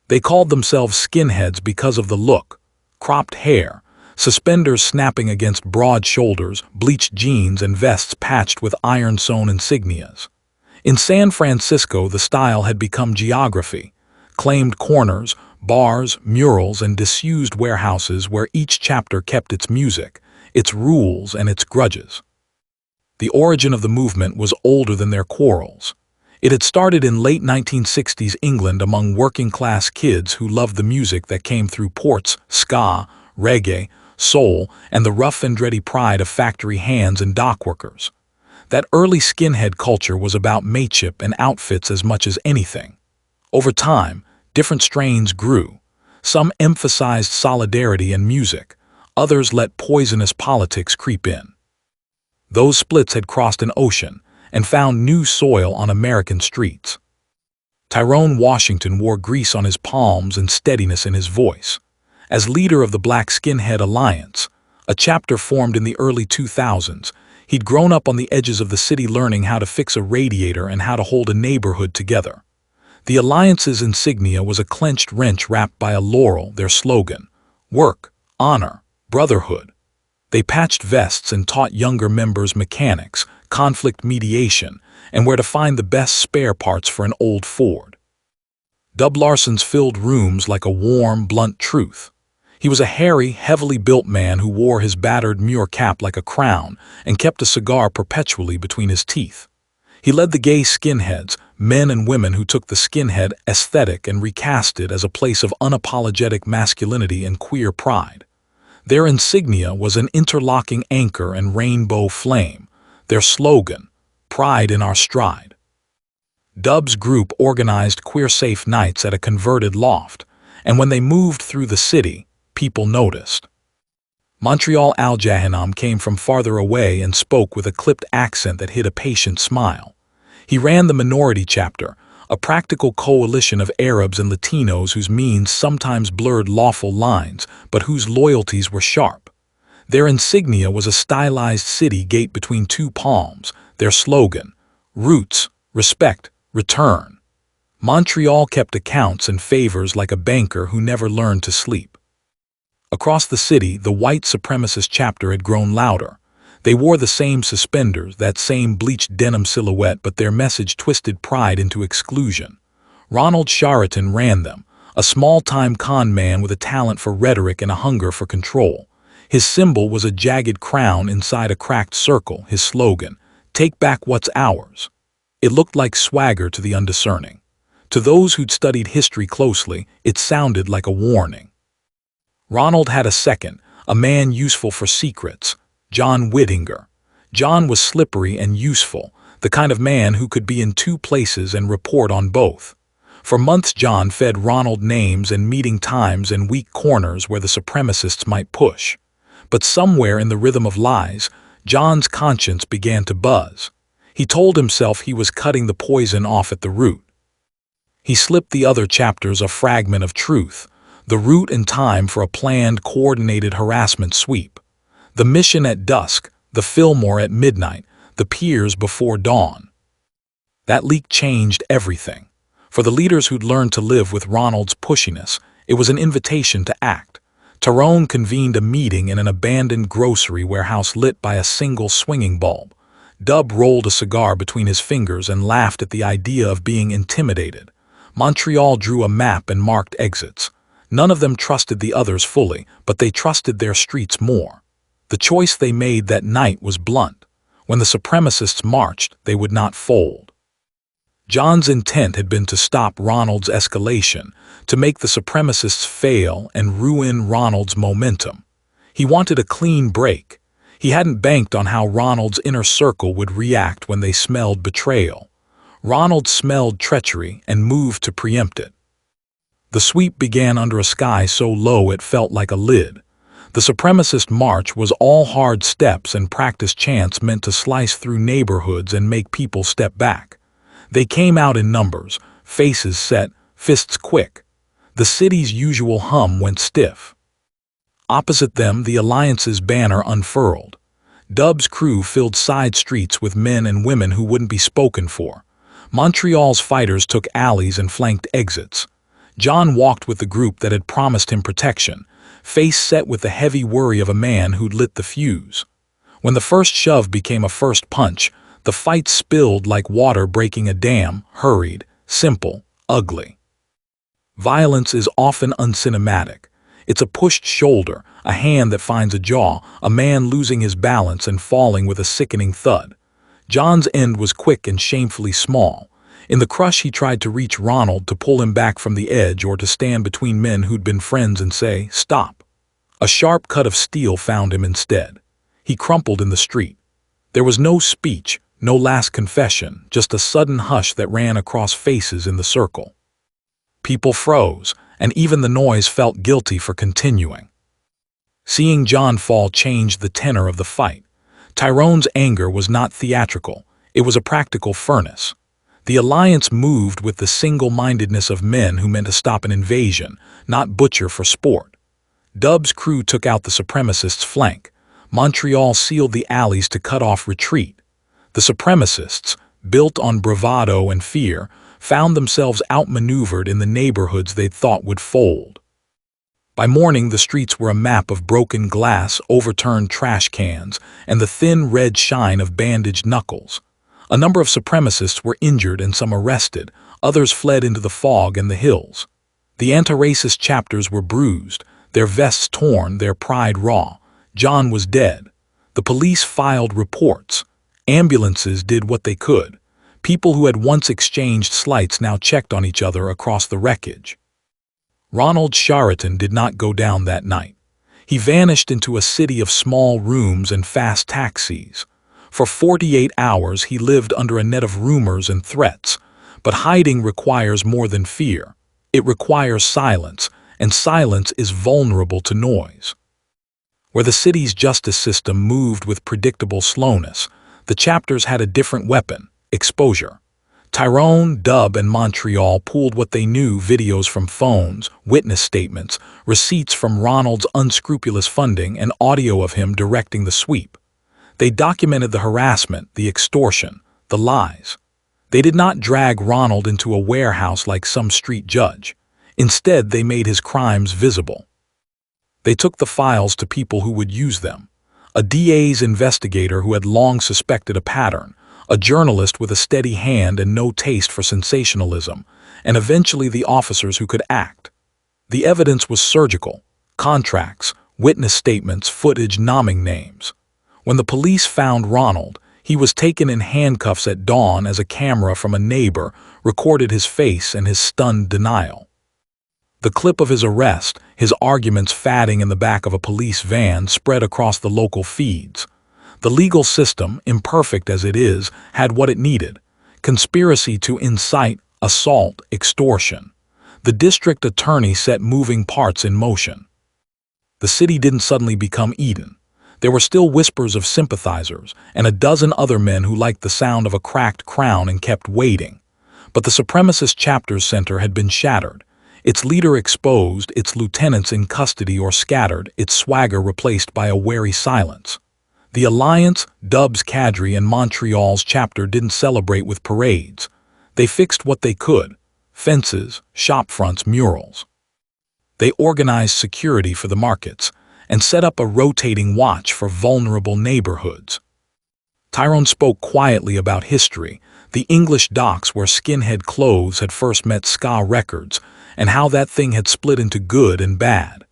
They called themselves skinheads because of the look: cropped hair, suspenders snapping against broad shoulders, bleached jeans, and vests patched with iron-sewn insignias. In San Francisco, the style had become geography: claimed corners, bars, murals, and disused warehouses where each chapter kept its music, its rules, and its grudges. The origin of the movement was older than their quarrels. It had started in late 1960s England among working-class kids who loved the music that came through ports, ska, reggae, soul, and the rough and ready pride of factory hands and dockworkers. That early skinhead culture was about mateship and outfits as much as anything. Over time, different strains grew. Some emphasized solidarity and music, others let poisonous politics creep in. Those splits had crossed an ocean and found new soil on American streets. Tyrone Washington wore grease on his palms and steadiness in his voice. As leader of the Black Skinhead Alliance, a chapter formed in the early 2000s, he'd grown up on the edges of the city learning how to fix a radiator and how to hold a neighborhood together. The Alliance's insignia was a clenched wrench wrapped by a laurel, their slogan: work, honor, brotherhood. They patched vests and taught younger members mechanics, conflict mediation, and where to find the best spare parts for an old Ford. Dub Larson's filled rooms like a warm, blunt truth. He was a hairy, heavily built man who wore his battered Muir cap like a crown and kept a cigar perpetually between his teeth. He led the gay skinheads, men and women who took the skinhead aesthetic and recast it as a place of unapologetic masculinity and queer pride. Their insignia was an interlocking anchor and rainbow flame, their slogan: pride in our stride. Dub's group organized queer-safe nights at a converted loft, and when they moved through the city, people noticed. Montreal Al-Jahanam came from farther away and spoke with a clipped accent that hid a patient smile. He ran the minority chapter, a practical coalition of Arabs and Latinos whose means sometimes blurred lawful lines, but whose loyalties were sharp. Their insignia was a stylized city gate between two palms, their slogan: roots, respect, return. Montreal kept accounts and favors like a banker who never learned to sleep. Across the city, the white supremacist chapter had grown louder. They wore the same suspenders, that same bleached denim silhouette, but their message twisted pride into exclusion. Ronald Chariton ran them, a small-time con man with a talent for rhetoric and a hunger for control. His symbol was a jagged crown inside a cracked circle, his slogan: take back what's ours. It looked like swagger to the undiscerning. To those who'd studied history closely, it sounded like a warning. Ronald had a second, a man useful for secrets: John Whittinger. John was slippery and useful, the kind of man who could be in two places and report on both. For months John fed Ronald names and meeting times and weak corners where the supremacists might push. But somewhere in the rhythm of lies, John's conscience began to buzz. He told himself he was cutting the poison off at the root. He slipped the other chapters a fragment of truth, the route and time for a planned, coordinated harassment sweep. The mission at dusk, the Fillmore at midnight, the piers before dawn. That leak changed everything. For the leaders who'd learned to live with Ronald's pushiness, it was an invitation to act. Tyrone convened a meeting in an abandoned grocery warehouse lit by a single swinging bulb. Dub rolled a cigar between his fingers and laughed at the idea of being intimidated. Montreal drew a map and marked exits. None of them trusted the others fully, but they trusted their streets more. The choice they made that night was blunt. When the supremacists marched, they would not fold. John's intent had been to stop Ronald's escalation, to make the supremacists fail and ruin Ronald's momentum. He wanted a clean break. He hadn't banked on how Ronald's inner circle would react when they smelled betrayal. Ronald smelled treachery and moved to preempt it. The sweep began under a sky so low it felt like a lid. The supremacist march was all hard steps and practice chants meant to slice through neighborhoods and make people step back. They came out in numbers, faces set, fists quick. The city's usual hum went stiff. Opposite them, the Alliance's banner unfurled. Dub's crew filled side streets with men and women who wouldn't be spoken for. Montreal's fighters took alleys and flanked exits. John walked with the group that had promised him protection, face set with the heavy worry of a man who'd lit the fuse. When the first shove became a first punch, the fight spilled like water breaking a dam, hurried, simple, ugly. Violence is often uncinematic. It's a pushed shoulder, a hand that finds a jaw, a man losing his balance and falling with a sickening thud. John's end was quick and shamefully small. In the crush he tried to reach Ronald to pull him back from the edge or to stand between men who'd been friends and say, "Stop." A sharp cut of steel found him instead. He crumpled in the street. There was no speech, no last confession, just a sudden hush that ran across faces in the circle. People froze, and even the noise felt guilty for continuing. Seeing John fall changed the tenor of the fight. Tyrone's anger was not theatrical, it was a practical furnace. The Alliance moved with the single-mindedness of men who meant to stop an invasion, not butcher for sport. Dub's crew took out the supremacists' flank. Montreal sealed the alleys to cut off retreat. The supremacists, built on bravado and fear, found themselves outmaneuvered in the neighborhoods they'd thought would fold. By morning, the streets were a map of broken glass, overturned trash cans, and the thin red shine of bandaged knuckles. A number of supremacists were injured and some arrested, others fled into the fog and the hills. The anti-racist chapters were bruised, their vests torn, their pride raw. John was dead. The police filed reports. Ambulances did what they could. People who had once exchanged slights now checked on each other across the wreckage. Ronald Shariton did not go down that night. He vanished into a city of small rooms and fast taxis. For 48 hours he lived under a net of rumors and threats, but hiding requires more than fear. It requires silence, and silence is vulnerable to noise. Where the city's justice system moved with predictable slowness, the chapters had a different weapon: exposure. Tyrone, Dub, and Montreal pooled what they knew: videos from phones, witness statements, receipts from Ronald's unscrupulous funding, and audio of him directing the sweep. They documented the harassment, the extortion, the lies. They did not drag Ronald into a warehouse like some street judge. Instead, they made his crimes visible. They took the files to people who would use them: a DA's investigator who had long suspected a pattern, a journalist with a steady hand and no taste for sensationalism, and eventually the officers who could act. The evidence was surgical: contracts, witness statements, footage, nomming names. When the police found Ronald, he was taken in handcuffs at dawn as a camera from a neighbor recorded his face and his stunned denial. The clip of his arrest, his arguments fatting in the back of a police van, spread across the local feeds. The legal system, imperfect as it is, had what it needed: conspiracy to incite, assault, extortion. The district attorney set moving parts in motion. The city didn't suddenly become Eden. There were still whispers of sympathizers, and a dozen other men who liked the sound of a cracked crown and kept waiting. But the supremacist chapter's center had been shattered. Its leader exposed, its lieutenants in custody or scattered, its swagger replaced by a wary silence. The Alliance, Dub's cadre, and Montreal's chapter didn't celebrate with parades. They fixed what they could: fences, shopfronts, murals. They organized security for the markets and set up a rotating watch for vulnerable neighborhoods. Tyrone spoke quietly about history, the English docks where skinhead clothes had first met ska records, and how that thing had split into good and bad.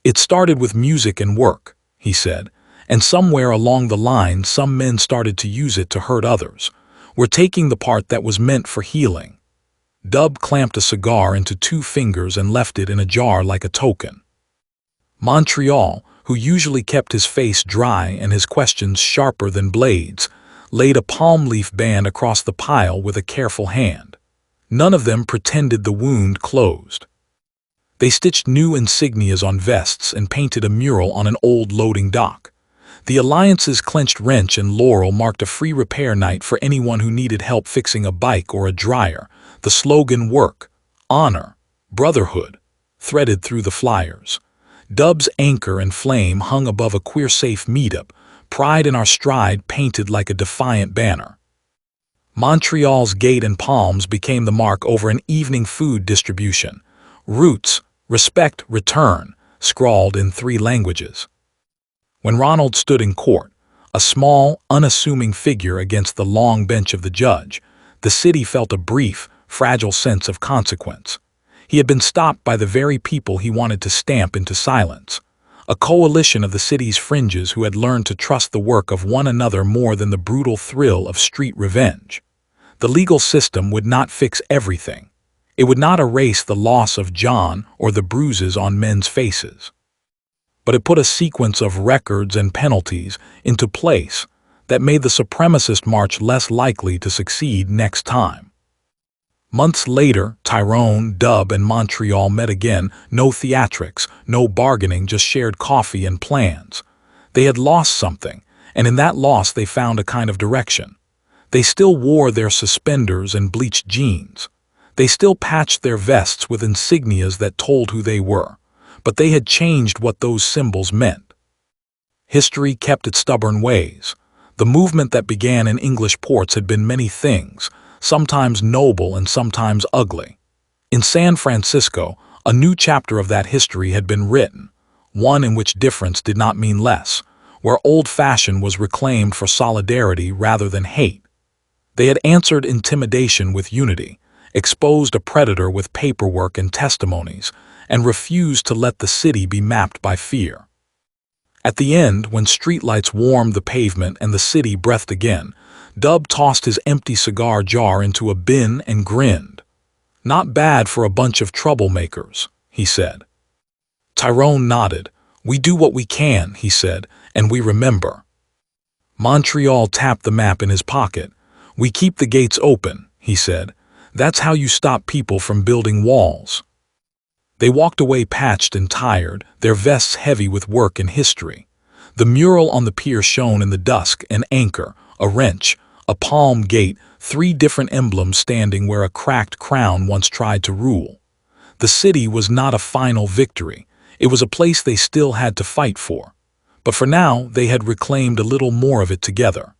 "It started with music and work," he said, "and somewhere along the line some men started to use it to hurt others. We're taking the part that was meant for healing." Dub clamped a cigar into 2 fingers and left it in a jar like a token. Montreal, who usually kept his face dry and his questions sharper than blades, laid a palm leaf band across the pile with a careful hand. None of them pretended the wound closed. They stitched new insignias on vests and painted a mural on an old loading dock. The Alliance's clenched wrench and laurel marked a free repair night for anyone who needed help fixing a bike or a dryer. The slogan "Work, Honor, Brotherhood" threaded through the flyers. Dub's anchor and flame hung above a queer-safe meetup, pride in our stride painted like a defiant banner. Montreal's gate and palms became the mark over an evening food distribution: Roots, respect, return, scrawled in 3 languages. When Ronald stood in court, a small, unassuming figure against the long bench of the judge, the city felt a brief, fragile sense of consequence. He had been stopped by the very people he wanted to stamp into silence, a coalition of the city's fringes who had learned to trust the work of one another more than the brutal thrill of street revenge. The legal system would not fix everything. It would not erase the loss of John or the bruises on men's faces. But it put a sequence of records and penalties into place that made the supremacist march less likely to succeed next time. Months later, Tyrone, Dub, and Montreal met again. No theatrics, no bargaining, just shared coffee and plans. They had lost something, and in that loss they found a kind of direction. They still wore their suspenders and bleached jeans. They still patched their vests with insignias that told who they were, but they had changed what those symbols meant. History kept its stubborn ways. The movement that began in English ports had been many things, sometimes noble and sometimes ugly. In San Francisco, a new chapter of that history had been written, one in which difference did not mean less, where old-fashioned was reclaimed for solidarity rather than hate. They had answered intimidation with unity, exposed a predator with paperwork and testimonies, and refused to let the city be mapped by fear. At the end, when streetlights warmed the pavement and the city breathed again, Dub tossed his empty cigar jar into a bin and grinned. "Not bad for a bunch of troublemakers," he said. Tyrone nodded. "We do what we can," he said, "and we remember." Montreal tapped the map in his pocket. "We keep the gates open," he said. "That's how you stop people from building walls." They walked away patched and tired, their vests heavy with work and history. The mural on the pier shone in the dusk, an anchor, a wrench, a palm gate, 3 different emblems standing where a cracked crown once tried to rule. The city was not a final victory. It was a place they still had to fight for. But for now, they had reclaimed a little more of it together.